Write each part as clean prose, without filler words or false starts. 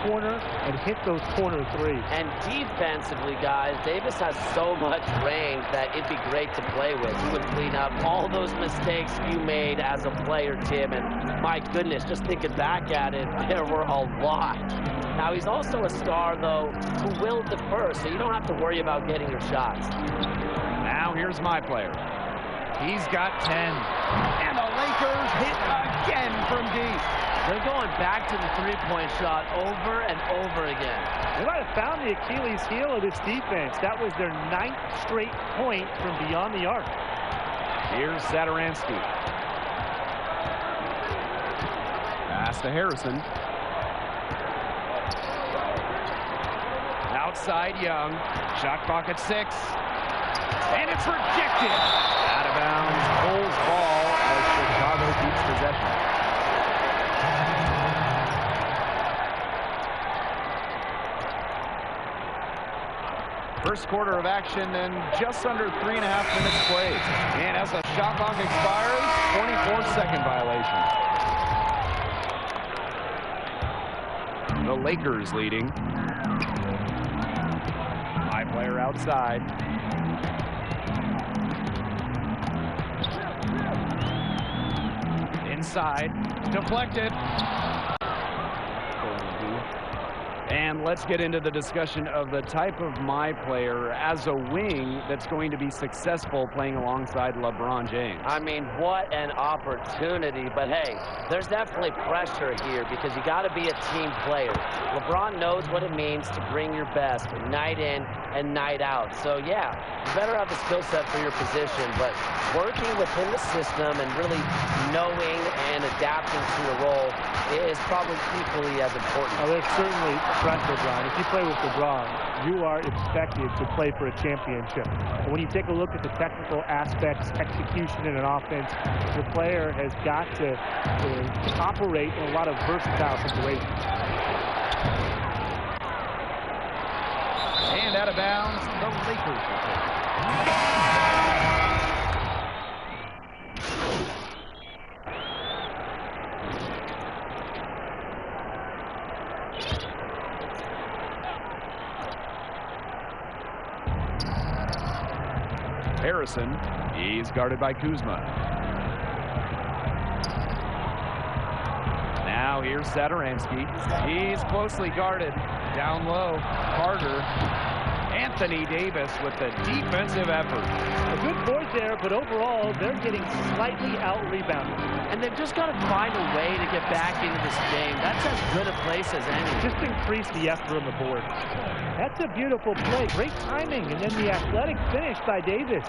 corner and hit those corner threes. And defensively, guys, Davis has so much range that it'd be great to play with. He would clean up all those mistakes you made as a player, Tim. And my goodness, just thinking back at it, there were a lot. Now, he's also a star, though, who will defer, so you don't have to worry about getting your shots. Now, here's my player. He's got 10. And the Lakers hit again from deep. They're going back to the three-point shot over and over again. They might have found the Achilles heel of this defense. That was their 9th straight point from beyond the arc. Here's Satoransky. Pass to Harrison. Outside Young. Shot clock at 6. And it's rejected. Out of bounds. Bulls ball as Chicago keeps possession. First quarter of action and just under 3.5 minutes played. And as the shot clock expires, 24-second violation. The Lakers leading. My player outside. Inside. Deflected. And let's get into the discussion of the type of my player as a wing that's going to be successful playing alongside LeBron James. I mean, what an opportunity. But, hey, there's definitely pressure here because you got to be a team player. LeBron knows what it means to bring your best night in and night out. So, yeah, you better have the skill set for your position. But working within the system and really knowing and adapting to your role is probably equally as important. Oh, there's certainly pressure, Brian. If you play with LeBron, you are expected to play for a championship. And when you take a look at the technical aspects, execution in an offense, the player has got to operate in a lot of versatile situations. And out of bounds, the Lakers. Harrison, he's guarded by Kuzma. Now here's Satoransky. He's closely guarded. Down low, Carter. Anthony Davis with the defensive effort. A good board there, but overall, they're getting slightly out-rebounded. And they've just got to find a way to get back into this game. That's as good a place as any. Just increase the effort on the board. That's a beautiful play. Great timing. And then the athletic finish by Davis.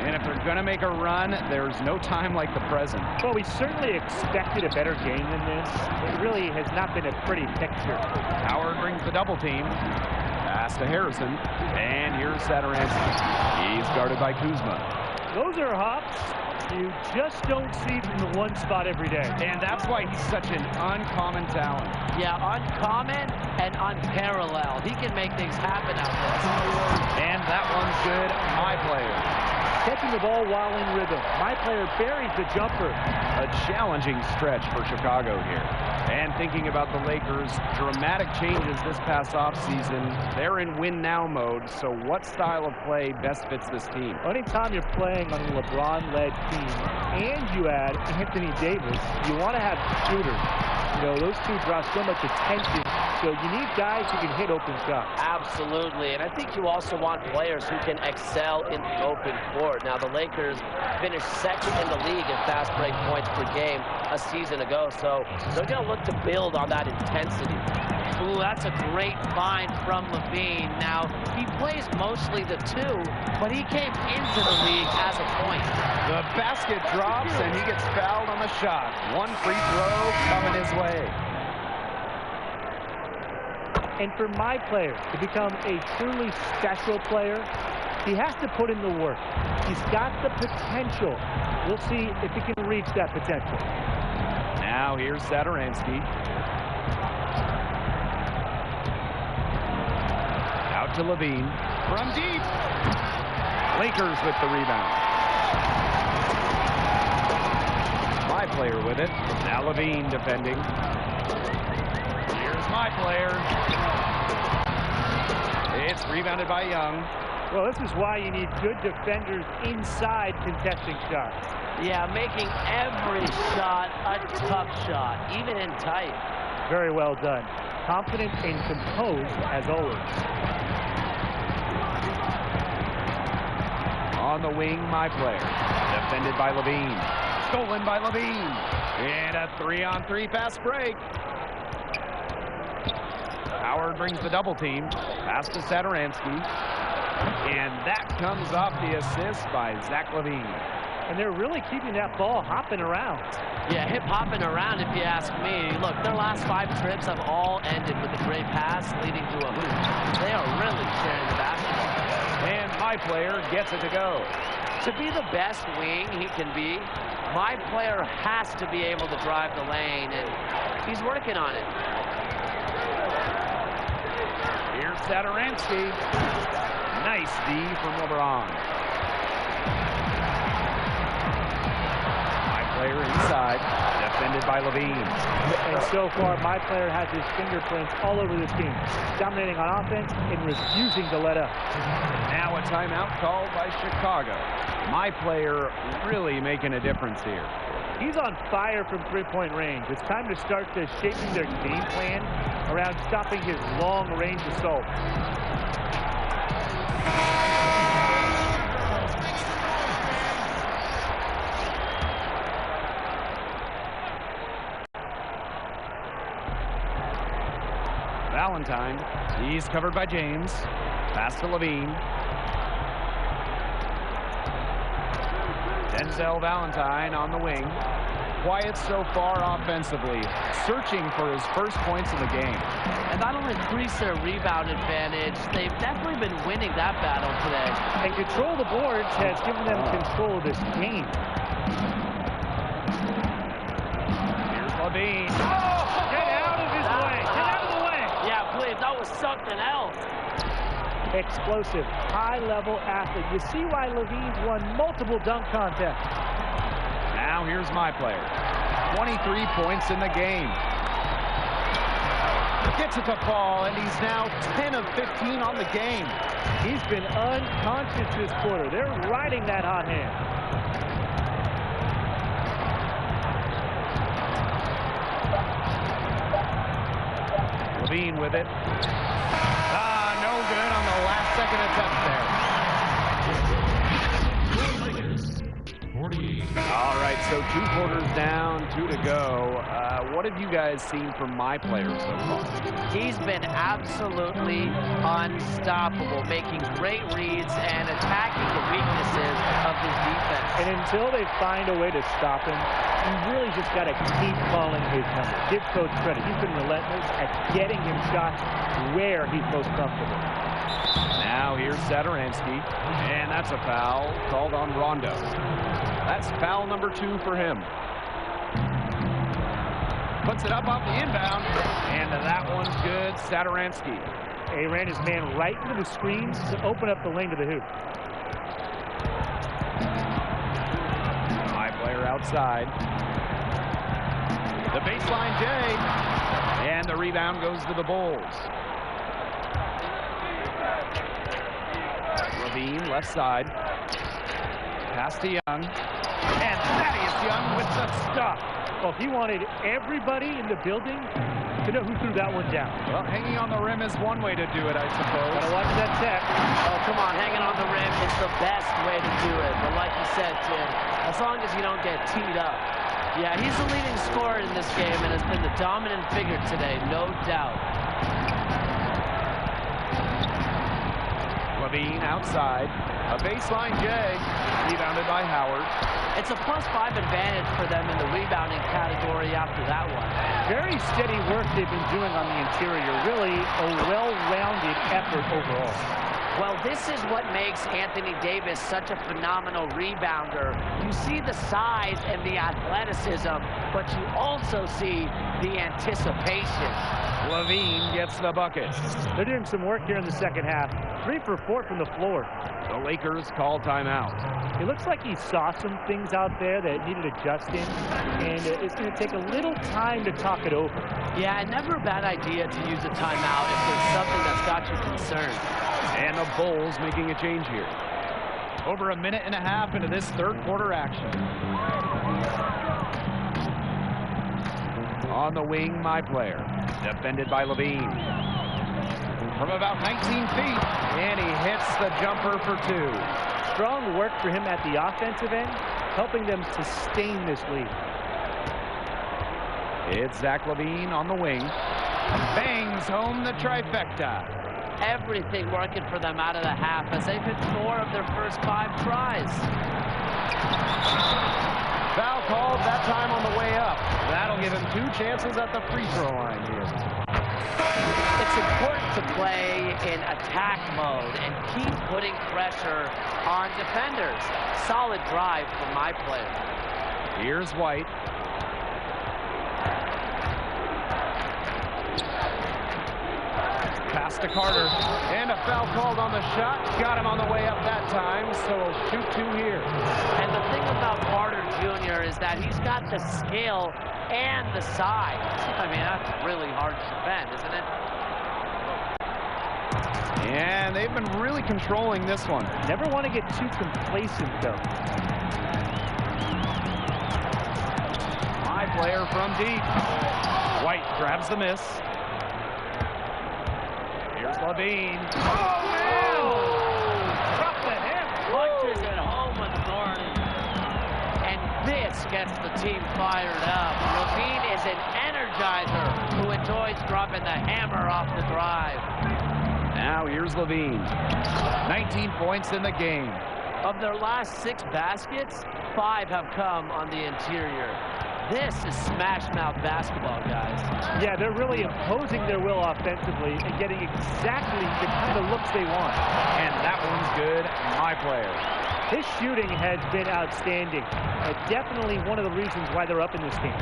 And if they're going to make a run, there's no time like the present. Well, we certainly expected a better game than this. It really has not been a pretty picture. Howard brings the double team. Pass to Harrison. And here's Satoransky. He's guarded by Kuzma. Those are hops you just don't see from the one spot every day. And that's why he's such an uncommon talent. Yeah, uncommon and unparalleled. He can make things happen out there. And that one's good. My player. Catching the ball while in rhythm. My player buries the jumper. A challenging stretch for Chicago here. And thinking about the Lakers, dramatic changes this past offseason. They're in win-now mode, so what style of play best fits this team? Anytime you're playing on a LeBron-led team and you add Anthony Davis, you want to have shooters. You know, those two draw so much attention, so you need guys who can hit open shots. Absolutely, and I think you also want players who can excel in the open court. Now, the Lakers finished second in the league in fast break points per game a season ago, so they're going to look to build on that intensity. Ooh, that's a great find from Levine. Now, he plays mostly the 2, but he came into the league as a point. The basket drops, and he gets fouled on the shot. One free throw coming his way. And for my player to become a truly special player, he has to put in the work. He's got the potential. We'll see if he can reach that potential. Now here's Satoransky. Out to Levine. From deep. Lakers with the rebound. My player with it. Now Levine defending. Here's my player. It's rebounded by Young. Well, this is why you need good defenders inside contesting shots. Yeah, making every shot a tough shot, even in tight. Very well done. Confident and composed as always. On the wing, my player. Defended by Levine. Stolen by Levine. And a 3-on-3 fast break. Howard brings the double team. Pass to Saturansky. And that comes off the assist by Zach Levine. And they're really keeping that ball hopping around. Yeah, hip-hopping around if you ask me. Look, their last 5 trips have all ended with a great pass leading to a hoop. They are really sharing the basketball. And my player gets it to go. To be the best wing he can be, my player has to be able to drive the lane, and he's working on it. Here's Saturansky. Nice D from LeBron. My player inside, defended by Levine. And so far, my player has his fingerprints all over this team, dominating on offense and refusing to let up. Now a timeout called by Chicago. My player really making a difference here. He's on fire from three-point range. It's time to start to shaping their game plan around stopping his long-range assault. Valentine, he's covered by James. Pass to Levine. Denzel Valentine on the wing. Quiet so far offensively, searching for his first points in the game. And that'll increase their rebound advantage. They've definitely been winning that battle today. And control of the boards has given them control of this game. Here's Levine. Oh, get out of his way. Get out of the way. Yeah, please. That was something else. Explosive, high-level athlete. You see why Levine's won multiple dunk contests. Now here's my player. 23 points in the game. Gets it to fall, and he's now 10 of 15 on the game. He's been unconscious this quarter. They're riding that hot hand. Levine with it. No good on the last second attempt there. All right, so 2 quarters down, 2 to go. What have you guys seen from my player so far? He's been absolutely unstoppable, making great reads and attacking the weaknesses of his defense. And until they find a way to stop him, you really just got to keep calling his number. Give Coach credit. He's been relentless at getting him shots where he's most comfortable. Now here's Saturansky, and that's a foul called on Rondo. That's foul number 2 for him. Puts it up off the inbound, and that one's good. Saturansky. He ran his man right into the screen to open up the lane to the hoop. My player outside. The baseline J, and the rebound goes to the Bulls. Levine, left side. Pass to Young. And Thaddeus Young with the stop. Well, he wanted everybody in the building to know who threw that one down. Well, hanging on the rim is one way to do it, I suppose. Gotta watch that tech. Oh, come on, hanging on the rim is the best way to do it. But like you said, Tim, as long as you don't get teed up. Yeah, he's the leading scorer in this game and has been the dominant figure today, no doubt. Levine outside. A baseline J, rebounded by Howard. It's a +5 advantage for them in the rebounding category after that one. Very steady work they've been doing on the interior. Really a well-rounded effort overall. Well, this is what makes Anthony Davis such a phenomenal rebounder. You see the size and the athleticism, but you also see the anticipation. Levine gets the bucket. They're doing some work here in the second half. 3 for 4 from the floor. The Lakers call timeout. It looks like he saw some things out there that needed adjusting, and it's going to take a little time to talk it over. Yeah, never a bad idea to use a timeout if there's something that's got you concerned. And the Bulls making a change here. Over a minute and a half into this third quarter action. On the wing, my player. Defended by Levine. From about 19 feet. And he hits the jumper for 2. Strong work for him at the offensive end, helping them sustain this lead. It's Zach Levine on the wing. Bangs home the trifecta. Everything working for them out of the half as they've hit 4 of their first 5 tries. Foul called that time on the way up. That'll give him 2 chances at the free throw line here. It's important to play in attack mode and keep putting pressure on defenders. Solid drive from my player. Here's White. Pass to Carter. And a foul called on the shot. Got him on the way up that time, so he'll shoot 2 here. And the thing about Carter Jr. is that he's got the skill and the size. I mean, that's really hard to defend, isn't it? And they've been really controlling this one. Never want to get too complacent, though. My player from deep. White grabs the miss. Here's Levine. Oh, man! Drop the hip. Punches it home authority. And this gets the team fired up. Levine is an energizer who enjoys dropping the hammer off the drive. Now here's Levine. 19 points in the game. Of their last 6 baskets, 5 have come on the interior. This is smash-mouth basketball, guys. Yeah, they're really imposing their will offensively and getting exactly the kind of looks they want. And that one's good. My player. His shooting has been outstanding. Definitely one of the reasons why they're up in this game.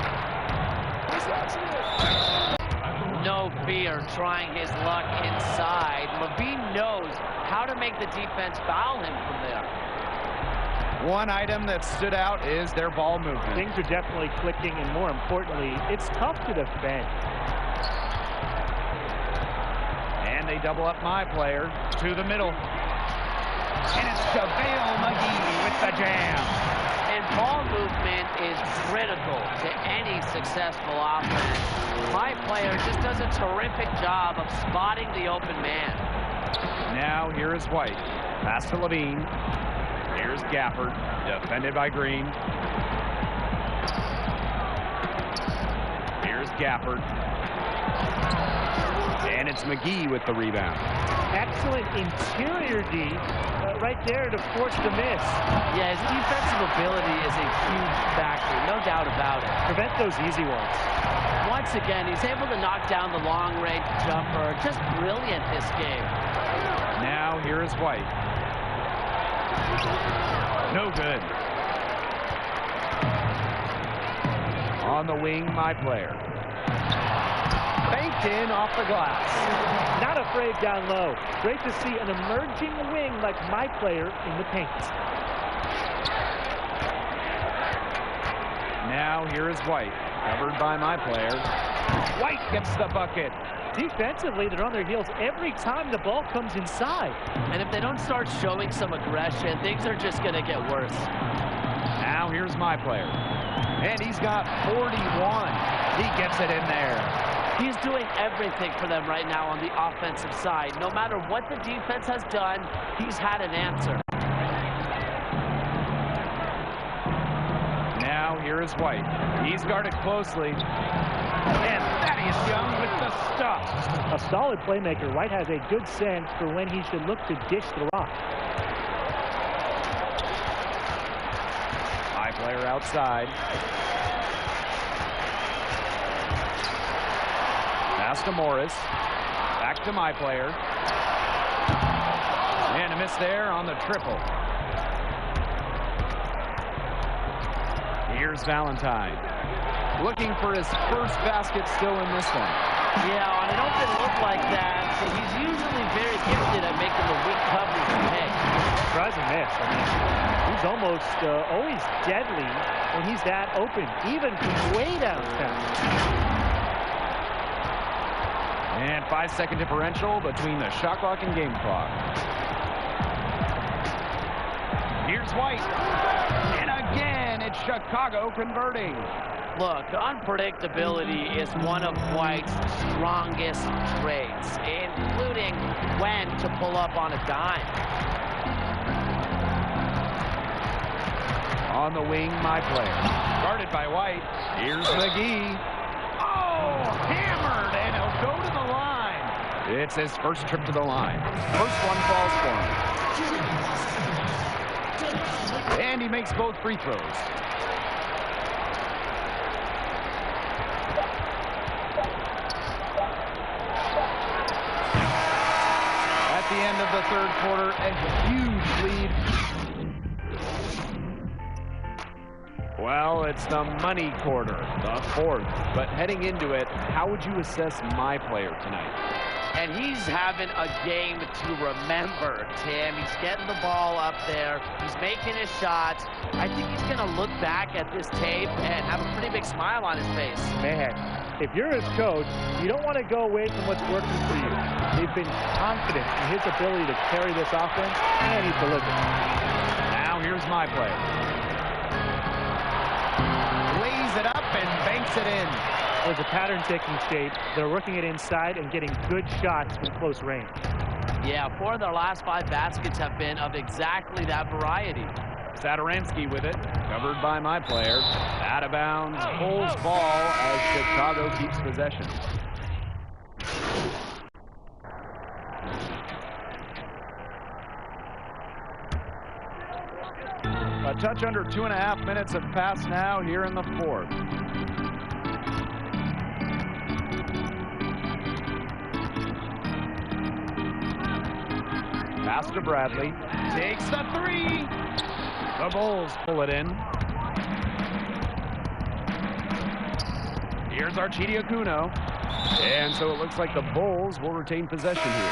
No fear trying his luck inside. Levine knows how to make the defense foul him from there. One item that stood out is their ball movement. Things are definitely clicking, and more importantly, it's tough to defend. And they double up my player to the middle. And it's JaVale McGee with the jam. And ball movement is critical to any successful offense. My player just does a terrific job of spotting the open man. Now here is White. Pass to Levine. Here's Gafford, defended by Green. Here's Gafford. And it's McGee with the rebound. Excellent interior D right there to force the miss. Yeah, his defensive ability is a huge factor, no doubt about it. Prevent those easy ones. Once again, he's able to knock down the long-range jumper. Just brilliant this game. Now here is White. No good. On the wing, my player. Banked in off the glass. Not afraid down low. Great to see an emerging wing like my player in the paint. Now here is White, covered by my player. White gets the bucket. Defensively, they're on their heels every time the ball comes inside. And if they don't start showing some aggression, things are just going to get worse. Now here's my player. And he's got 41. He gets it in there. He's doing everything for them right now on the offensive side. No matter what the defense has done, he's had an answer. Now here is White. He's guarded closely. And Thaddeus Young with the stuff. A solid playmaker. White has a good sense for when he should look to dish the rock. My player outside. Pass to Morris. Back to my player. And a miss there on the triple. Here's Valentine. Looking for his first basket still in this one. Yeah, on an open look like that, he's usually very gifted at making the weak coverage pay. Surprising miss. I mean, he's almost always deadly when he's that open, even from way downtown. And 5-second differential between the shot clock and game clock. Here's White. And again, it's Chicago converting. Look, unpredictability is one of White's strongest traits, including when to pull up on a dime. On the wing, my player. Guarded by White. Here's McGee. Oh, hammered, and he'll go to the line. It's his first trip to the line. First one falls for him. And he makes both free throws. At the end of the third quarter, a huge lead. Well, it's the money quarter, the fourth. But heading into it, how would you assess my player tonight? And he's having a game to remember, Tim. He's getting the ball up there. He's making his shots. I think he's going to look back at this tape and have a pretty big smile on his face. Man, if you're his coach, you don't want to go away from what's working for you. They've been confident in his ability to carry this offense, and he's delivered. Now here's my player. Lays it up and banks it in. There's a pattern taking shape. They're working it inside and getting good shots from close range. Yeah, 4 of their last 5 baskets have been of exactly that variety. Satoransky with it, covered by my player. Out of bounds, Bulls ball as Chicago keeps possession. A touch under 2.5 minutes have passed now here in the fourth. Pass to Bradley. Takes the three. The Bulls pull it in. Here's Arcidiacono. And so it looks like the Bulls will retain possession here.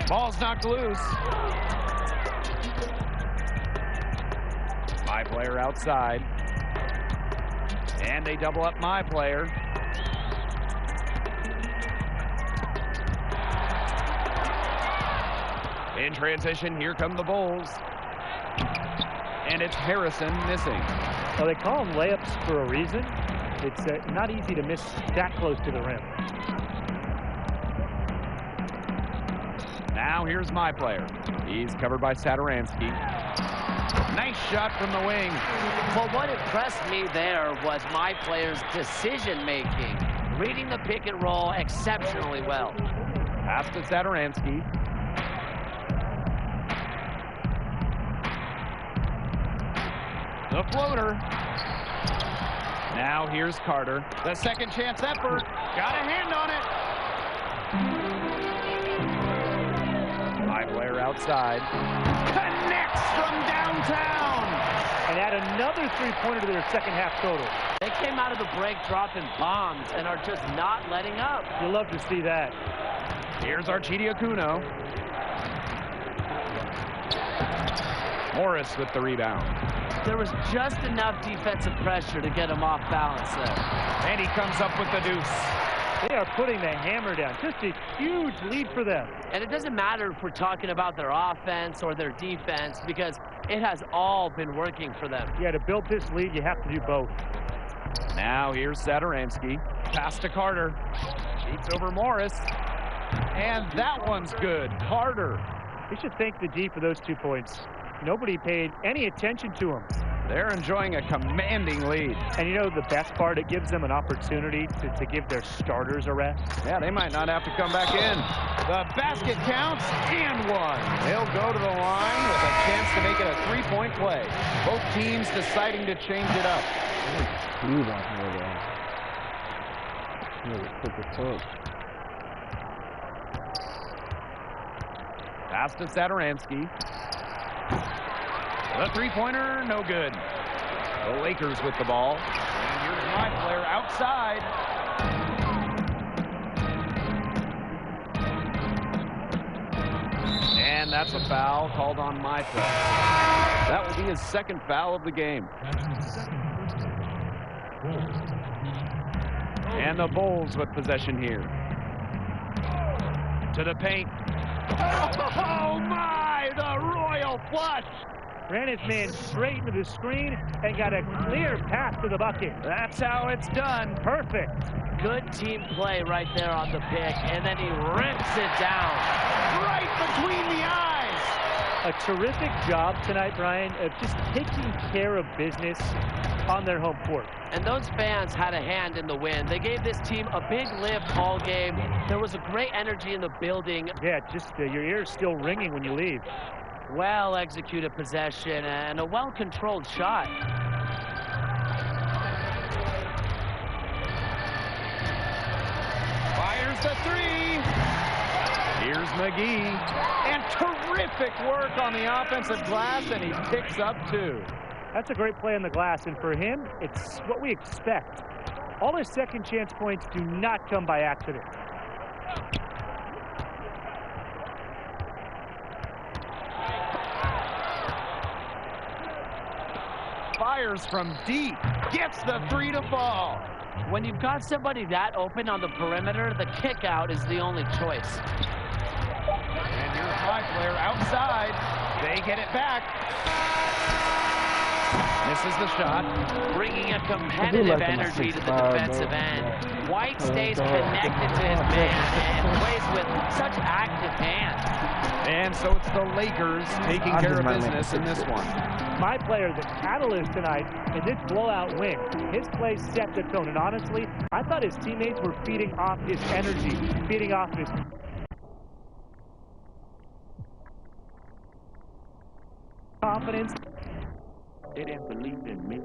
Ball's knocked loose. My player outside. And they double up my player. In transition, here come the Bulls. And it's Harrison missing. Well, they call them layups for a reason. It's not easy to miss that close to the rim. Now here's my player. He's covered by Satoransky. Nice shot from the wing. Well, what impressed me there was my player's decision-making, reading the pick and roll exceptionally well. Pass to Satoransky. The floater. Now here's Carter. The second chance effort. Got a hand on it. My player outside. Connects from downtown. And add another three-pointer to their second half total. They came out of the break dropping bombs and are just not letting up. You'll love to see that. Here's Arcidiacono. Morris with the rebound. There was just enough defensive pressure to get him off balance there. And he comes up with the deuce. They are putting the hammer down. Just a huge lead for them. And it doesn't matter if we're talking about their offense or their defense, because it has all been working for them. Yeah, to build this lead, you have to do both. Now here's Satoransky. Pass to Carter. Beats over Morris. And that one's good. Carter. You should thank the D for those 2 points. Nobody paid any attention to him. They're enjoying a commanding lead. And you know the best part? It gives them an opportunity to give their starters a rest. Yeah, they might not have to come back in. The basket counts and one. They'll go to the line with a chance to make it a three-point play. Both teams deciding to change it up. Pass to Satoransky. The three-pointer, no good. The Lakers with the ball. And here's my player outside. And that's a foul called on my play. That will be his second foul of the game. And the Bulls with possession here. To the paint. Oh my, the royal flush. Ran his man straight into the screen and got a clear pass to the bucket. That's how it's done. Perfect. Good team play right there on the pick, and then he rips it down. Right between the eyes. A terrific job tonight, Brian, of just taking care of business on their home court. And those fans had a hand in the win. They gave this team a big lift all game. There was a great energy in the building. Yeah, just your ears still ringing when you leave. Well-executed possession and a well-controlled shot. Fires the three. Here's McGee. And terrific work on the offensive glass, and he picks up two. That's a great play on the glass, and for him, it's what we expect. All his second chance points do not come by accident. Fires from deep, gets the three to fall. When you've got somebody that open on the perimeter, the kick out is the only choice. And here's my player outside. They get it back. Misses the shot. Bringing a competitive energy to the defensive end. White stays connected to his man and plays with such active hands. And so it's the Lakers taking care of business in this one. My player, the catalyst tonight in this blowout win. His play set the tone, and honestly, I thought his teammates were feeding off his energy, feeding off his confidence. They didn't believe in me.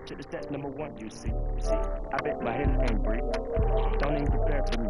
To the stats number one, you see. I bet my head ain't break. Don't even prepare for me.